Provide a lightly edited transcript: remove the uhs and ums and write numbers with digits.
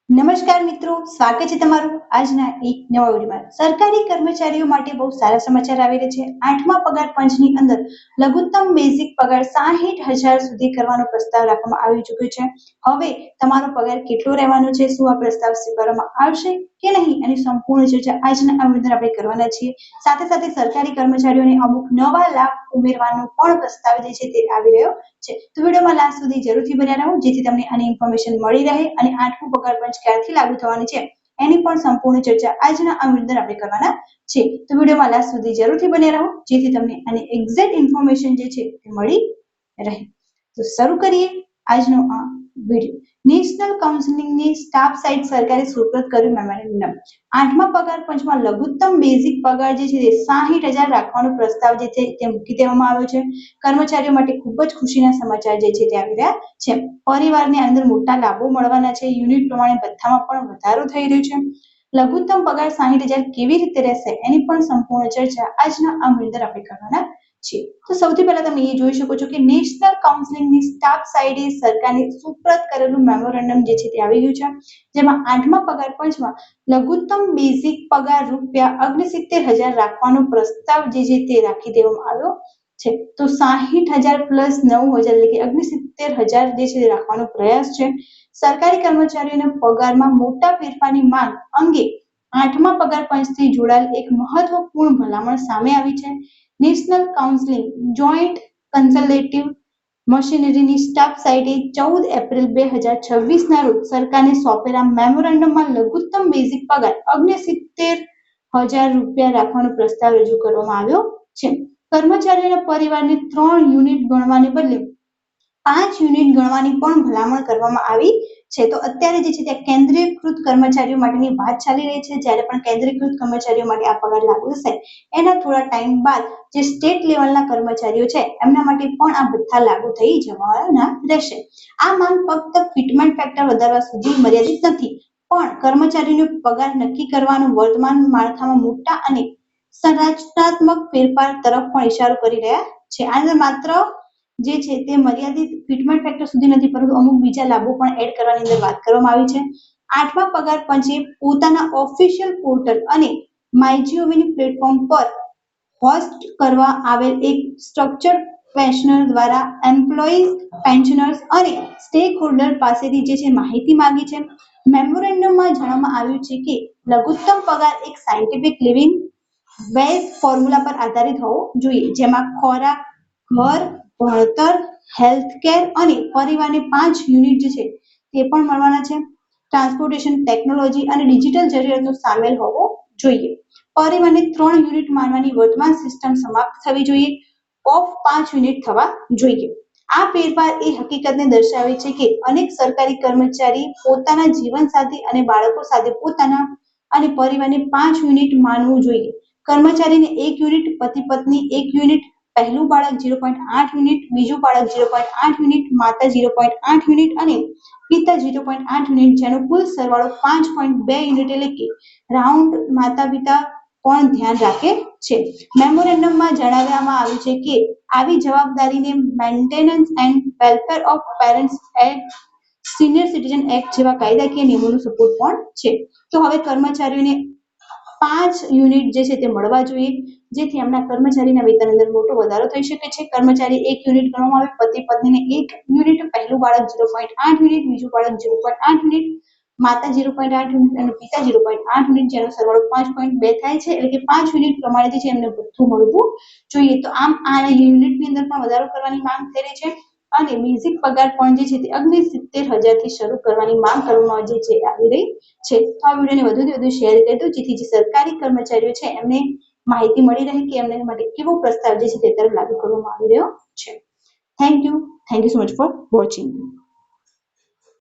નમસ્કાર મિત્રો, સ્વાગત છે તમારું આજના એક નવા વિડીયોમાં। સરકારી કર્મચારીઓ માટે બહુ સારા સમાચાર આવી રહ્યા છે। 8મા પગાર પંચની અંદર લઘુત્તમ બેઝિક પગાર 60,000 સુધી કરવાનો પ્રસ્તાવ રાખવામાં આવી ચૂક્યો છે। હવે તમારો પગાર કેટલો રહેવાનો છે, શું આ પ્રસ્તાવ સ્વીકારવામાં આવશે કે નહીં, એની સંપૂર્ણ ચર્ચા આજના આ વિડીયોમાં આપણે કરવાના છીએ। સાથે સાથે સરકારી કર્મચારીઓને અમુક નવા લાભ ઉમેરવાનો પણ પ્રસ્તાવ જે છે તે આવી રહ્યો છે। તો વિડીયોમાં લાસ્ટ સુધી જરૂરથી બન્યા રહો, જેથી તમને આની ઇન્ફોર્મેશન મળી રહે અને 8મું પગાર પંચ ક્યારથી લાગુ થવાની છે એની પણ સંપૂર્ણ ચર્ચા આજના આ વિડીયોમાં આપણે કરવાના છે। તો વિડીયોમાં લાસ્ટ સુધી જરૂરથી બન્યા રહો, જેથી તમને આની એક્ઝેક્ટ ઇન્ફોર્મેશન જે છે તે મળી રહે। તો શરૂ કરીએ આજનો આ વિડીયો। નેશનલ કાઉન્સિલની સ્ટાફ સાઇટ સરકારે સુપ્રત કર્યું મેમોરેન્ડમ। 8મા પગાર પંચમાં લઘુત્તમ બેઝિક પગાર જે છે તે 60,000 રાખવાનો પ્રસ્તાવ જે છે તે મૂકી દેવામાં આવ્યો છે। કર્મચારીઓ માટે ખૂબ જ ખુશીના સમાચાર જે છે તે આવી રહ્યા છે। પરિવારની અંદર મોટા લાભો મળવાના છે। યુનિટ પ્રમાણે ભથ્થામાં પણ વધારો થઈ રહ્યો છે। લઘુત્તમ પગાર 60,000 કેવી રીતે રહેશે એની પણ સંપૂર્ણ ચર્ચા આજના આ વિડીયોમાં આપણે કરવાના છીએ। તો સૌથી પહેલા તમે એ જોઈ શકો છો કે નેશનલ કાઉન્સિલની સ્ટાફ સાઇડે સરકારને સુપ્રત કરેલું મેમોરેન્ડમ જે છે તે આવી ગયું છે, જેમાં 8મા પગાર પંચમાં લઘુત્તમ બેઝિક પગાર ₹69,000 રાખવાનો પ્રસ્તાવ જે છે તે રાખી દેવામાં આવ્યો છે। તો 60,000 પ્લસ 9,000 એટલે કે 69,000 જે છે તે રાખવાનો પ્રયાસ છે। સરકારી કર્મચારીઓના પગારમાં મોટા ફેરફારની માંગ અંગે 8મા પગાર પંચથી જોડાયેલ એક મહત્વપૂર્ણ ભલામણ સામે આવી છે। નેશનલ કાઉન્સિલ જોઈન્ટ કન્સલ્ટેટિવ મશીનરીની સ્ટાફ સાઇટે 14 એપ્રિલ 2026ના રોજ સરકારને સોંપેલા મેમોરેન્ડમમાં લઘુત્તમ બેઝિક પગાર ₹69,000 રાખવાનો પ્રસ્તાવ રજૂ કરવામાં આવ્યો છે। કર્મચારીઓના પરિવારને 3 યુનિટ ગણવાને બદલે 5 યુનિટ ગણવાની પણ ભલામણ કરવામાં આવી છે। તો અત્યારે જે છે તે કેન્દ્રીયકૃત કર્મચારીઓ માટેની વાત ચાલી રહી છે। જ્યારે પણ કેન્દ્રીયકૃત કર્મચારીઓ માટે આ પગાર લાગુ થશે એના થોડા ટાઈમ બાદ જે સ્ટેટ લેવલના કર્મચારીઓ છે એમના માટે પણ આ ભથ્થા લાગુ થઈ જવાના રહેશે। આ માંગ ફક્ત ફિટમેન્ટ ફેક્ટર વધારવા સુધી મર્યાદિત નથી, પણ કર્મચારીનો પગાર નક્કી કરવાનું વર્તમાન માળખામાં મોટા અને સંરચનાત્મક ફેરફાર તરફ પણ ઇશારો કરી રહ્યા છે। આ અંદર માત્ર જે છે તે મર્યાદિત ફિટમેન્ટ ફેક્ટર સુધી નથી, પરંતુ અમુક બીજા લાભો પણ એડ કરવાની અંદર વાત કરવામાં આવી છે। 8મા પગાર પંચે પોતાના ઓફિશિયલ પોર્ટલ અને માયજીઓવીની પ્લેટફોર્મ પર હોસ્ટ કરવા આવેલ એક સ્ટ્રક્ચર્ડ ક્વેશ્ચનર દ્વારા એમ્પ્લોઈઝ, પેન્શનર્સ અને સ્ટેક હોલ્ડર પાસેથી જે છે માહિતી માંગી છે। મેમોરેન્ડમમાં જણાવવામાં આવ્યું છે કે લઘુત્તમ પગાર એક સાયન્ટિફિક લિવિંગ વેજ ફોર્મ્યુલા પર આધારિત હોવો જોઈએ, જેમાં ખોરાક, ઘર, ભણતર, હેલ્થકેર અને પરિવારને 5 યુનિટ જે છે તે પણ મળવાના છે। ટ્રાન્સપોર્ટેશન, ટેકનોલોજી અને ડિજિટલ જરૂરિયાતો સામેલ હોવો જોઈએ। પરિવારને 3 યુનિટ માનવાની વર્તમાન સિસ્ટમ સમાપ્ત થવી જોઈએ। ઓફ 5 યુનિટ થવા જોઈએ। આ ફેરફાર એ હકીકતને દર્શાવે છે કે અનેક સરકારી કર્મચારી પોતાના જીવનસાથી અને બાળકો સાથે પોતાના અને પરિવારને 5 યુનિટ માનવું જોઈએ। કર્મચારીને 1 યુનિટ, પતિ પત્ની 1 યુનિટ, પહેલું બાળક 0.8 યુનિટ, બીજું બાળક 0.8 યુનિટ, માતા 0.8 યુનિટ અને પિતા 0.8 યુનિટ, જેનો કુલ સરવાળો 5.2 યુનિટ એટલે કે રાઉન્ડ માતા પિતા પણ ધ્યાન રાખે છે। મેમોરેન્ડમમાં જણાવવામાં આવ્યું છે કે આવી જવાબદારીને maintenance and welfare of parents act, senior citizen act જેવા કાયદાકીય નિયમોનો સપોર્ટ પણ છે। તો હવે કર્મચારીઓને 5 યુનિટ જે છે તે મળવા જોઈએ, જેથી એમના કર્મચારીના વેતન અંદર મોટો વધારો થઈ શકે છે। કર્મચારી 1 યુનિટ ગણવામાં આવે, પતિ પત્નીને 1 યુનિટ, પહેલું બાળક 0.8 યુનિટ, બીજું બાળક 0.8 યુનિટ, માતા 0.8 યુનિટ અને પિતા 0.8 યુનિટ, જેનો સરવાળો 5.2 થાય છે, એટલે કે 5 યુનિટ પ્રમાણે જે છે એમને ભથ્થું મળવું જોઈએ। તો આમ આ યુનિટની અંદર પણ વધારો કરવાની માંગ થઈ રહી છે અને બેઝિક પગાર પણ જે છે તે 69,000 થી શરૂ કરવાની માંગ કરવામાં જે છે આવી રહી છે। તો આ વિડીયોને વધુથી વધુ શેર કરી દો, જેથી જે સરકારી કર્મચારીઓ છે એમને માહિતી મળી રહે કે એમને માટે કેવો પ્રસ્તાવ જે છે તે તરફ લાગુ કરવામાં આવી રહ્યો છે। Thank you so much for watching.